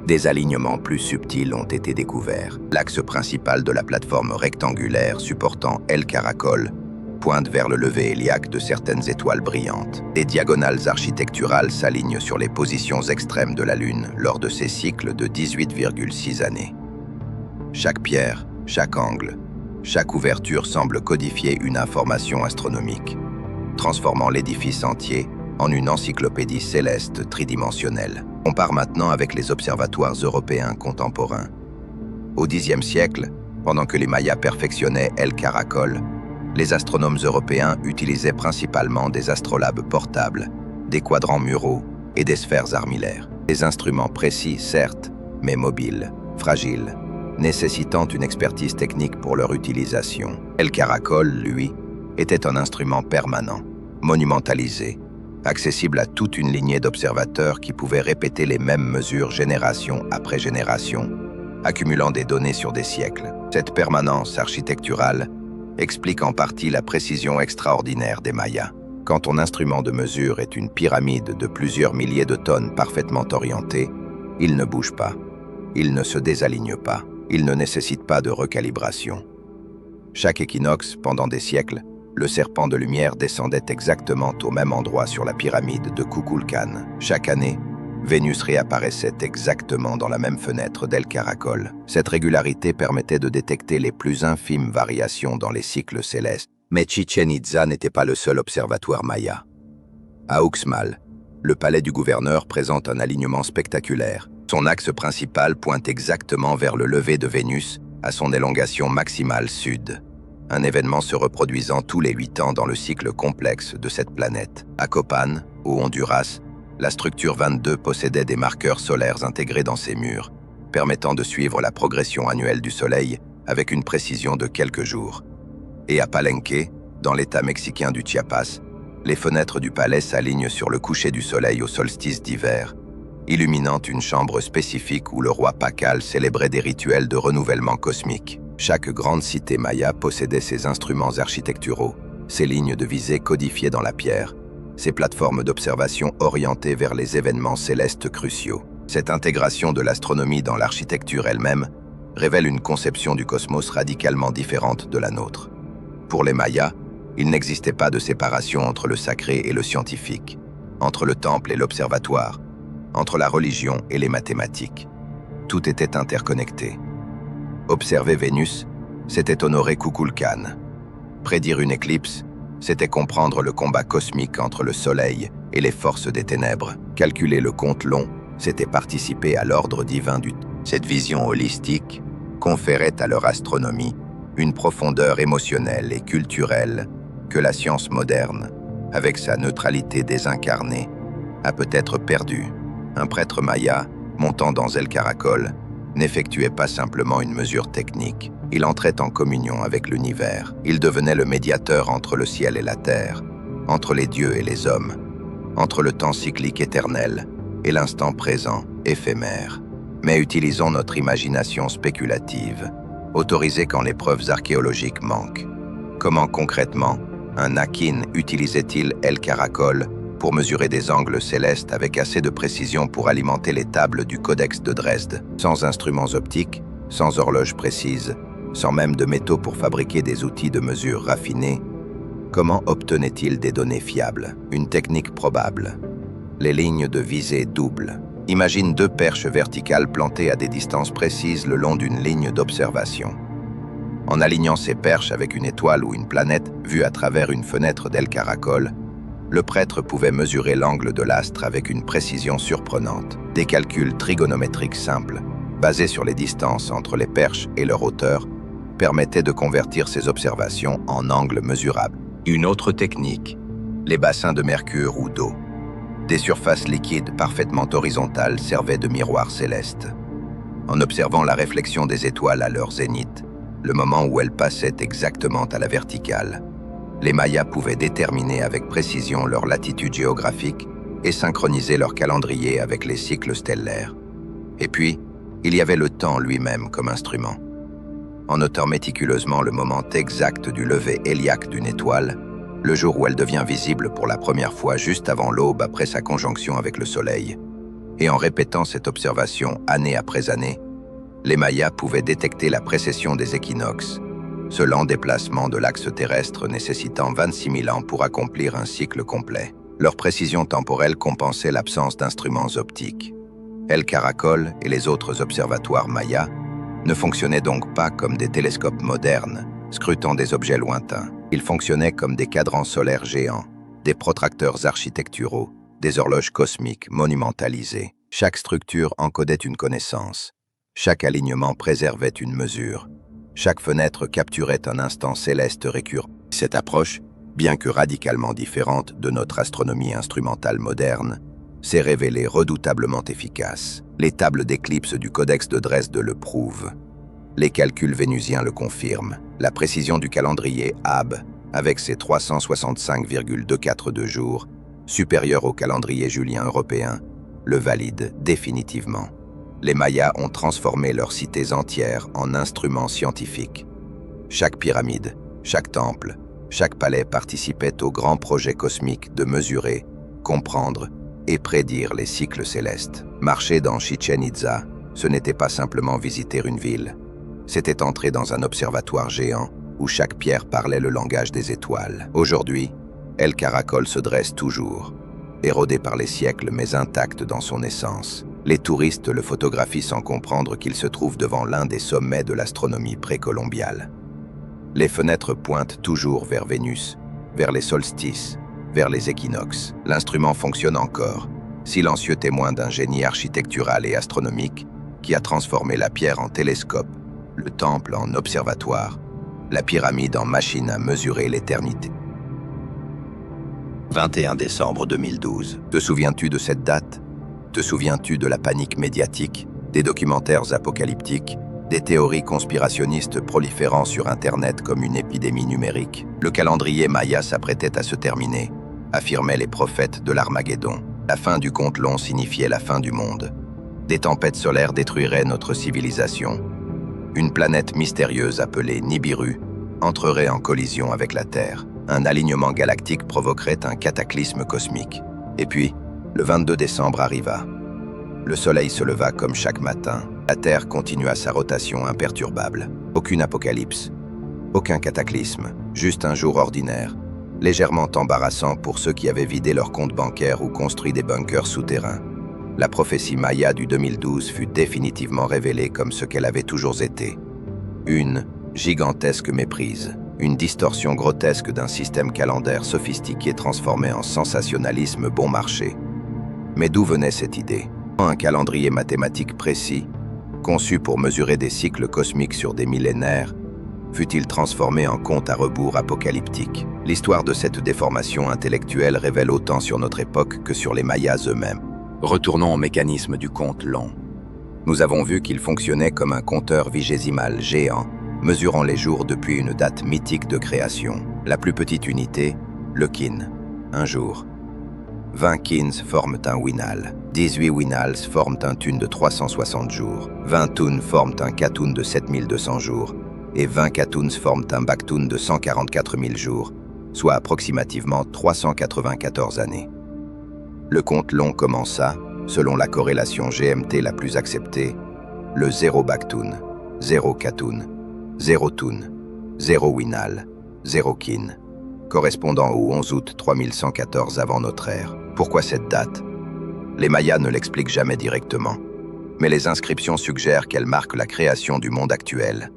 Des alignements plus subtils ont été découverts. L'axe principal de la plateforme rectangulaire supportant El Caracol pointe vers le lever héliaque de certaines étoiles brillantes. Des diagonales architecturales s'alignent sur les positions extrêmes de la Lune lors de ces cycles de 18,6 années. Chaque pierre, chaque angle, chaque ouverture semble codifier une information astronomique, transformant l'édifice entier en une encyclopédie céleste tridimensionnelle. On part maintenant avec les observatoires européens contemporains. Au Xe siècle, pendant que les Mayas perfectionnaient El Caracol, les astronomes européens utilisaient principalement des astrolabes portables, des quadrants muraux et des sphères armillaires. Des instruments précis, certes, mais mobiles, fragiles, nécessitant une expertise technique pour leur utilisation. El Caracol, lui, était un instrument permanent, monumentalisé, accessible à toute une lignée d'observateurs qui pouvaient répéter les mêmes mesures génération après génération, accumulant des données sur des siècles. Cette permanence architecturale explique en partie la précision extraordinaire des Mayas. Quand ton instrument de mesure est une pyramide de plusieurs milliers de tonnes parfaitement orientée, il ne bouge pas, il ne se désaligne pas, il ne nécessite pas de recalibration. Chaque équinoxe, pendant des siècles, le serpent de lumière descendait exactement au même endroit sur la pyramide de Kukulkan. Chaque année, Vénus réapparaissait exactement dans la même fenêtre d'El Caracol. Cette régularité permettait de détecter les plus infimes variations dans les cycles célestes. Mais Chichen Itza n'était pas le seul observatoire maya. À Uxmal, le palais du gouverneur présente un alignement spectaculaire. Son axe principal pointe exactement vers le lever de Vénus, à son élongation maximale sud. un événement se reproduisant tous les 8 ans dans le cycle complexe de cette planète. À Copan, au Honduras, la structure 22 possédait des marqueurs solaires intégrés dans ses murs, permettant de suivre la progression annuelle du Soleil avec une précision de quelques jours. Et à Palenque, dans l'état mexicain du Chiapas, les fenêtres du palais s'alignent sur le coucher du Soleil au solstice d'hiver, illuminant une chambre spécifique où le roi Pacal célébrait des rituels de renouvellement cosmique. Chaque grande cité maya possédait ses instruments architecturaux, ses lignes de visée codifiées dans la pierre, ses plateformes d'observation orientées vers les événements célestes cruciaux. Cette intégration de l'astronomie dans l'architecture elle-même révèle une conception du cosmos radicalement différente de la nôtre. Pour les Mayas, il n'existait pas de séparation entre le sacré et le scientifique, entre le temple et l'observatoire, entre la religion et les mathématiques. Tout était interconnecté. Observer Vénus, c'était honorer Kukulkan. Prédire une éclipse, c'était comprendre le combat cosmique entre le Soleil et les forces des ténèbres. Calculer le compte long, c'était participer à l'ordre divin du temps. Cette vision holistique conférait à leur astronomie une profondeur émotionnelle et culturelle que la science moderne, avec sa neutralité désincarnée, a peut-être perdue. Un prêtre maya, montant dans El Caracol, n'effectuait pas simplement une mesure technique. Il entrait en communion avec l'univers. Il devenait le médiateur entre le ciel et la terre, entre les dieux et les hommes, entre le temps cyclique éternel et l'instant présent, éphémère. Mais utilisons notre imagination spéculative, autorisée quand les preuves archéologiques manquent. Comment concrètement un Akin utilisait-il El Caracol pour mesurer des angles célestes avec assez de précision pour alimenter les tables du Codex de Dresde, sans instruments optiques, sans horloge précise, sans même de métaux pour fabriquer des outils de mesure raffinés? Comment obtenait-il des données fiables? Une technique probable. Les lignes de visée doubles. Imagine 2 perches verticales plantées à des distances précises le long d'une ligne d'observation. En alignant ces perches avec une étoile ou une planète vue à travers une fenêtre d'El Caracol, le prêtre pouvait mesurer l'angle de l'astre avec une précision surprenante. Des calculs trigonométriques simples, basés sur les distances entre les perches et leur hauteur, permettaient de convertir ces observations en angles mesurables. Une autre technique, les bassins de mercure ou d'eau. Des surfaces liquides parfaitement horizontales servaient de miroirs célestes. En observant la réflexion des étoiles à leur zénith, le moment où elles passaient exactement à la verticale, les Mayas pouvaient déterminer avec précision leur latitude géographique et synchroniser leur calendrier avec les cycles stellaires. Et puis, il y avait le temps lui-même comme instrument. En notant méticuleusement le moment exact du lever héliaque d'une étoile, le jour où elle devient visible pour la première fois juste avant l'aube après sa conjonction avec le Soleil, et en répétant cette observation année après année, les Mayas pouvaient détecter la précession des équinoxes, ce lent déplacement de l'axe terrestre nécessitant 26 000 ans pour accomplir un cycle complet. Leur précision temporelle compensait l'absence d'instruments optiques. El Caracol et les autres observatoires mayas ne fonctionnaient donc pas comme des télescopes modernes, scrutant des objets lointains. Ils fonctionnaient comme des cadrans solaires géants, des protracteurs architecturaux, des horloges cosmiques monumentalisées. Chaque structure encodait une connaissance. Chaque alignement préservait une mesure. Chaque fenêtre capturait un instant céleste récurrent. Cette approche, bien que radicalement différente de notre astronomie instrumentale moderne, s'est révélée redoutablement efficace. Les tables d'éclipse du Codex de Dresde le prouvent. Les calculs vénusiens le confirment. La précision du calendrier Ab, avec ses 365,242 jours, supérieur au calendrier julien européen, le valide définitivement. Les Mayas ont transformé leurs cités entières en instruments scientifiques. Chaque pyramide, chaque temple, chaque palais participait au grand projet cosmique de mesurer, comprendre et prédire les cycles célestes. Marcher dans Chichen Itza, ce n'était pas simplement visiter une ville. C'était entrer dans un observatoire géant où chaque pierre parlait le langage des étoiles. Aujourd'hui, El Caracol se dresse toujours, érodé par les siècles mais intact dans son essence. Les touristes le photographient sans comprendre qu'il se trouve devant l'un des sommets de l'astronomie précolombiale. Les fenêtres pointent toujours vers Vénus, vers les solstices, vers les équinoxes. L'instrument fonctionne encore, silencieux témoin d'un génie architectural et astronomique qui a transformé la pierre en télescope, le temple en observatoire la pyramide en machine à mesurer l'éternité. 21 décembre 2012. Te souviens-tu de cette date? Te souviens-tu de la panique médiatique, des documentaires apocalyptiques, des théories conspirationnistes proliférant sur Internet comme une épidémie numérique? Le calendrier Maya s'apprêtait à se terminer, affirmaient les prophètes de l'Armageddon. La fin du compte long signifiait la fin du monde. Des tempêtes solaires détruiraient notre civilisation. Une planète mystérieuse appelée Nibiru entrerait en collision avec la Terre. Un alignement galactique provoquerait un cataclysme cosmique. Et puis, le 22 décembre arriva. Le soleil se leva comme chaque matin. La Terre continua sa rotation imperturbable. Aucune apocalypse, aucun cataclysme, juste un jour ordinaire, légèrement embarrassant pour ceux qui avaient vidé leur compte bancaire ou construit des bunkers souterrains. La prophétie Maya du 2012 fut définitivement révélée comme ce qu'elle avait toujours été. Une gigantesque méprise, une distorsion grotesque d'un système calendaire sophistiqué transformé en sensationnalisme bon marché. Mais d'où venait cette idée? Un calendrier mathématique précis, conçu pour mesurer des cycles cosmiques sur des millénaires, fut-il transformé en compte à rebours apocalyptique? L'histoire de cette déformation intellectuelle révèle autant sur notre époque que sur les Mayas eux-mêmes. Retournons au mécanisme du compte long. Nous avons vu qu'il fonctionnait comme un compteur vigésimal géant, mesurant les jours depuis une date mythique de création. La plus petite unité, le kin, un jour. 20 kins forment un winal, 18 winals forment un tun de 360 jours, 20 tuns forment un katun de 7200 jours, et 20 katuns forment un baktun de 144 000 jours, soit approximativement 394 années. Le compte long commença, selon la corrélation GMT la plus acceptée, le 0 baktun, 0 katun, 0 tun, 0 winal, 0 kin, correspondant au 11 août 3114 avant notre ère. Pourquoi cette date? Les Mayas ne l'expliquent jamais directement, mais les inscriptions suggèrent qu'elle marque la création du monde actuel,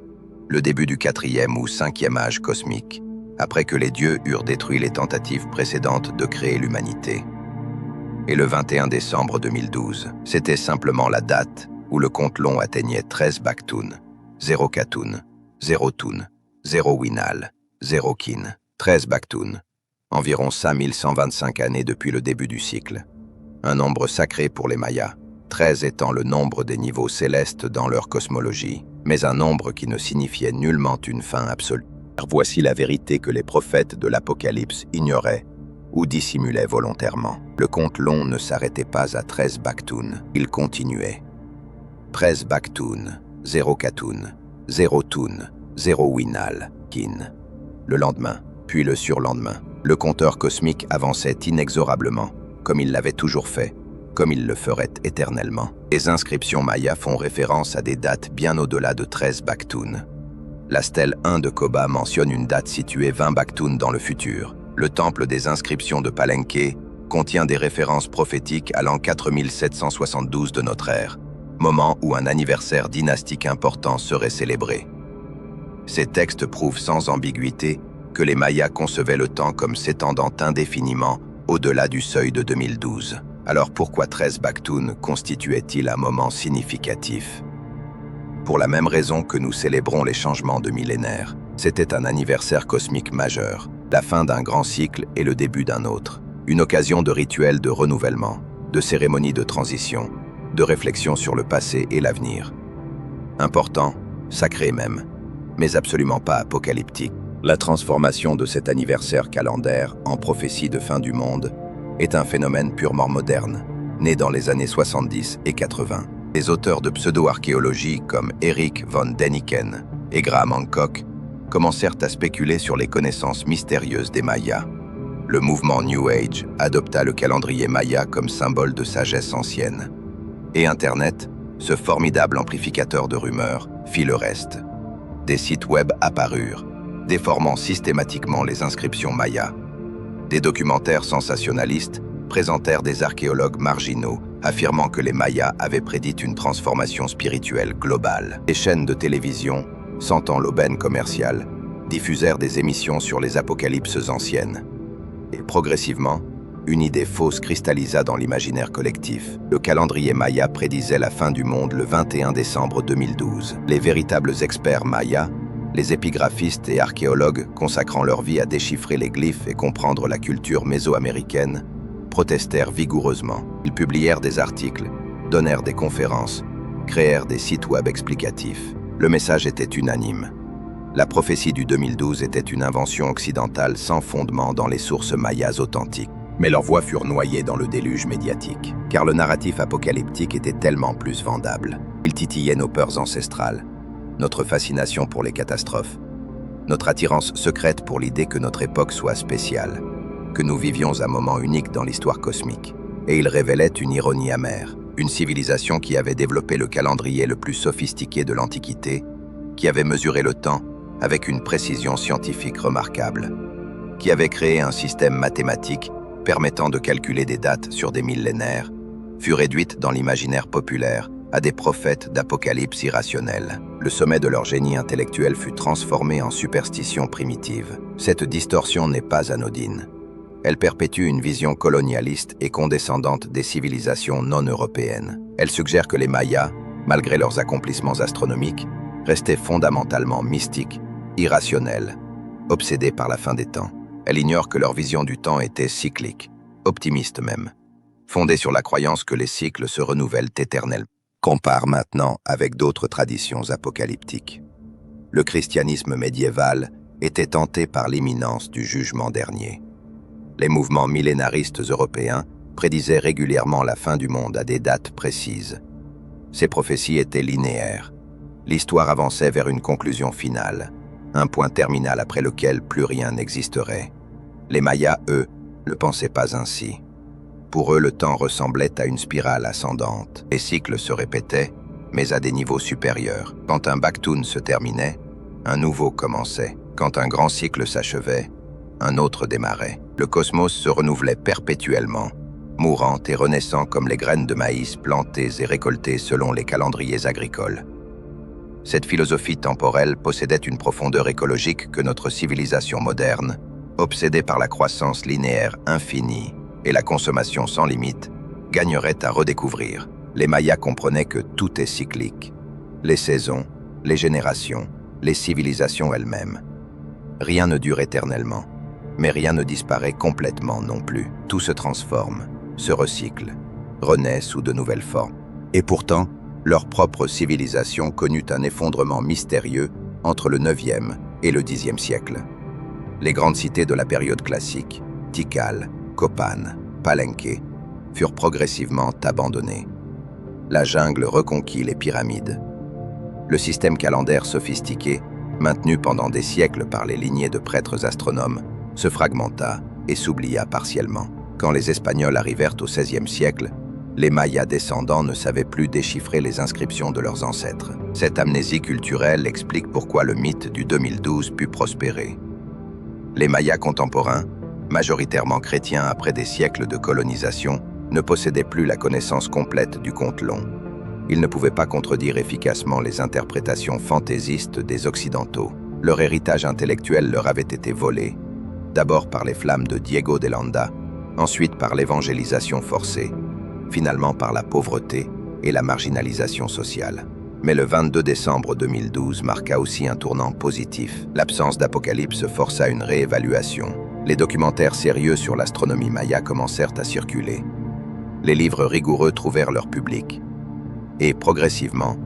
le début du 4e ou 5e âge cosmique, après que les dieux eurent détruit les tentatives précédentes de créer l'humanité. Et le 21 décembre 2012, c'était simplement la date où le compte long atteignait 13 baktun, 0 katun, 0 tun, 0 winal, 0 kin, 13 baktun, environ 5125 années depuis le début du cycle. Un nombre sacré pour les Mayas, 13 étant le nombre des niveaux célestes dans leur cosmologie, mais un nombre qui ne signifiait nullement une fin absolue. Voici la vérité que les prophètes de l'Apocalypse ignoraient ou dissimulaient volontairement. Le compte long ne s'arrêtait pas à 13 baktun, il continuait. 13 baktun, 0 katun, 0 tun, 0 winal, kin. Le lendemain, puis le surlendemain, le compteur cosmique avançait inexorablement, comme il l'avait toujours fait, comme il le ferait éternellement. Les inscriptions mayas font référence à des dates bien au-delà de 13 baktun. La stèle 1 de Koba mentionne une date située 20 baktun dans le futur. Le temple des inscriptions de Palenque contient des références prophétiques à l'an 4772 de notre ère, moment où un anniversaire dynastique important serait célébré. Ces textes prouvent sans ambiguïté que les Mayas concevaient le temps comme s'étendant indéfiniment au-delà du seuil de 2012. Alors pourquoi 13 baktun constituait-il un moment significatif? Pour la même raison que nous célébrons les changements de millénaire. C'était un anniversaire cosmique majeur, la fin d'un grand cycle et le début d'un autre. Une occasion de rituel de renouvellement, de cérémonie de transition, de réflexion sur le passé et l'avenir. Important, sacré même, mais absolument pas apocalyptique. La transformation de cet anniversaire calendaire en prophétie de fin du monde est un phénomène purement moderne, né dans les années 70 et 80. Les auteurs de pseudo-archéologie comme Eric von Däniken et Graham Hancock commencèrent à spéculer sur les connaissances mystérieuses des Mayas. Le mouvement New Age adopta le calendrier Maya comme symbole de sagesse ancienne. Et Internet, ce formidable amplificateur de rumeurs, fit le reste. Des sites web apparurent, déformant systématiquement les inscriptions mayas. Des documentaires sensationnalistes présentèrent des archéologues marginaux affirmant que les Mayas avaient prédit une transformation spirituelle globale. Les chaînes de télévision, sentant l'aubaine commerciale, diffusèrent des émissions sur les apocalypses anciennes. Et progressivement, une idée fausse cristallisa dans l'imaginaire collectif. Le calendrier Maya prédisait la fin du monde le 21 décembre 2012. Les véritables experts mayas Les épigraphistes et archéologues, consacrant leur vie à déchiffrer les glyphes et comprendre la culture mésoaméricaine, protestèrent vigoureusement. Ils publièrent des articles, donnèrent des conférences, créèrent des sites web explicatifs. Le message était unanime. La prophétie du 2012 était une invention occidentale sans fondement dans les sources mayas authentiques. Mais leurs voix furent noyées dans le déluge médiatique, car le narratif apocalyptique était tellement plus vendable. Il titillait nos peurs ancestrales, notre fascination pour les catastrophes, notre attirance secrète pour l'idée que notre époque soit spéciale, que nous vivions un moment unique dans l'histoire cosmique. Et il révélait une ironie amère, une civilisation qui avait développé le calendrier le plus sophistiqué de l'Antiquité, qui avait mesuré le temps avec une précision scientifique remarquable, qui avait créé un système mathématique permettant de calculer des dates sur des millénaires, fut réduite dans l'imaginaire populaire à des prophètes d'apocalypse irrationnels. Le sommet de leur génie intellectuel fut transformé en superstition primitive. Cette distorsion n'est pas anodine. Elle perpétue une vision colonialiste et condescendante des civilisations non européennes. Elle suggère que les Mayas, malgré leurs accomplissements astronomiques, restaient fondamentalement mystiques, irrationnels, obsédés par la fin des temps. Elle ignore que leur vision du temps était cyclique, optimiste même, fondée sur la croyance que les cycles se renouvellent éternellement. Compare maintenant avec d'autres traditions apocalyptiques. Le christianisme médiéval était tenté par l'imminence du jugement dernier. Les mouvements millénaristes européens prédisaient régulièrement la fin du monde à des dates précises. Ces prophéties étaient linéaires. L'histoire avançait vers une conclusion finale, un point terminal après lequel plus rien n'existerait. Les Mayas, eux, ne pensaient pas ainsi. Pour eux, le temps ressemblait à une spirale ascendante. Les cycles se répétaient, mais à des niveaux supérieurs. Quand un Baktun se terminait, un nouveau commençait. Quand un grand cycle s'achevait, un autre démarrait. Le cosmos se renouvelait perpétuellement, mourant et renaissant comme les graines de maïs plantées et récoltées selon les calendriers agricoles. Cette philosophie temporelle possédait une profondeur écologique que notre civilisation moderne, obsédée par la croissance linéaire infinie et la consommation sans limite, gagnerait à redécouvrir. Les Mayas comprenaient que tout est cyclique. Les saisons, les générations, les civilisations elles-mêmes. Rien ne dure éternellement, mais rien ne disparaît complètement non plus. Tout se transforme, se recycle, renaît sous de nouvelles formes. Et pourtant, leur propre civilisation connut un effondrement mystérieux entre le 9e et le 10e siècle. Les grandes cités de la période classique, Tikal, Copan, Palenque, furent progressivement abandonnées. La jungle reconquit les pyramides. Le système calendaire sophistiqué, maintenu pendant des siècles par les lignées de prêtres astronomes, se fragmenta et s'oublia partiellement. Quand les Espagnols arrivèrent au XVIe siècle, les Mayas descendants ne savaient plus déchiffrer les inscriptions de leurs ancêtres. Cette amnésie culturelle explique pourquoi le mythe du 2012 put prospérer. Les Mayas contemporains, majoritairement chrétiens après des siècles de colonisation, ne possédaient plus la connaissance complète du conte long. Ils ne pouvaient pas contredire efficacement les interprétations fantaisistes des Occidentaux. Leur héritage intellectuel leur avait été volé, d'abord par les flammes de Diego de Landa, ensuite par l'évangélisation forcée, finalement par la pauvreté et la marginalisation sociale. Mais le 22 décembre 2012 marqua aussi un tournant positif. L'absence d'apocalypse força une réévaluation. Les documentaires sérieux sur l'astronomie maya commencèrent à circuler. Les livres rigoureux trouvèrent leur public. Et progressivement,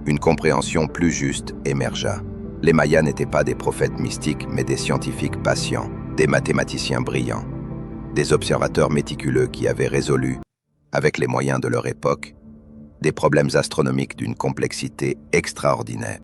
une compréhension plus juste émergea. Les Mayas n'étaient pas des prophètes mystiques, mais des scientifiques patients, des mathématiciens brillants, des observateurs méticuleux qui avaient résolu, avec les moyens de leur époque, des problèmes astronomiques d'une complexité extraordinaire.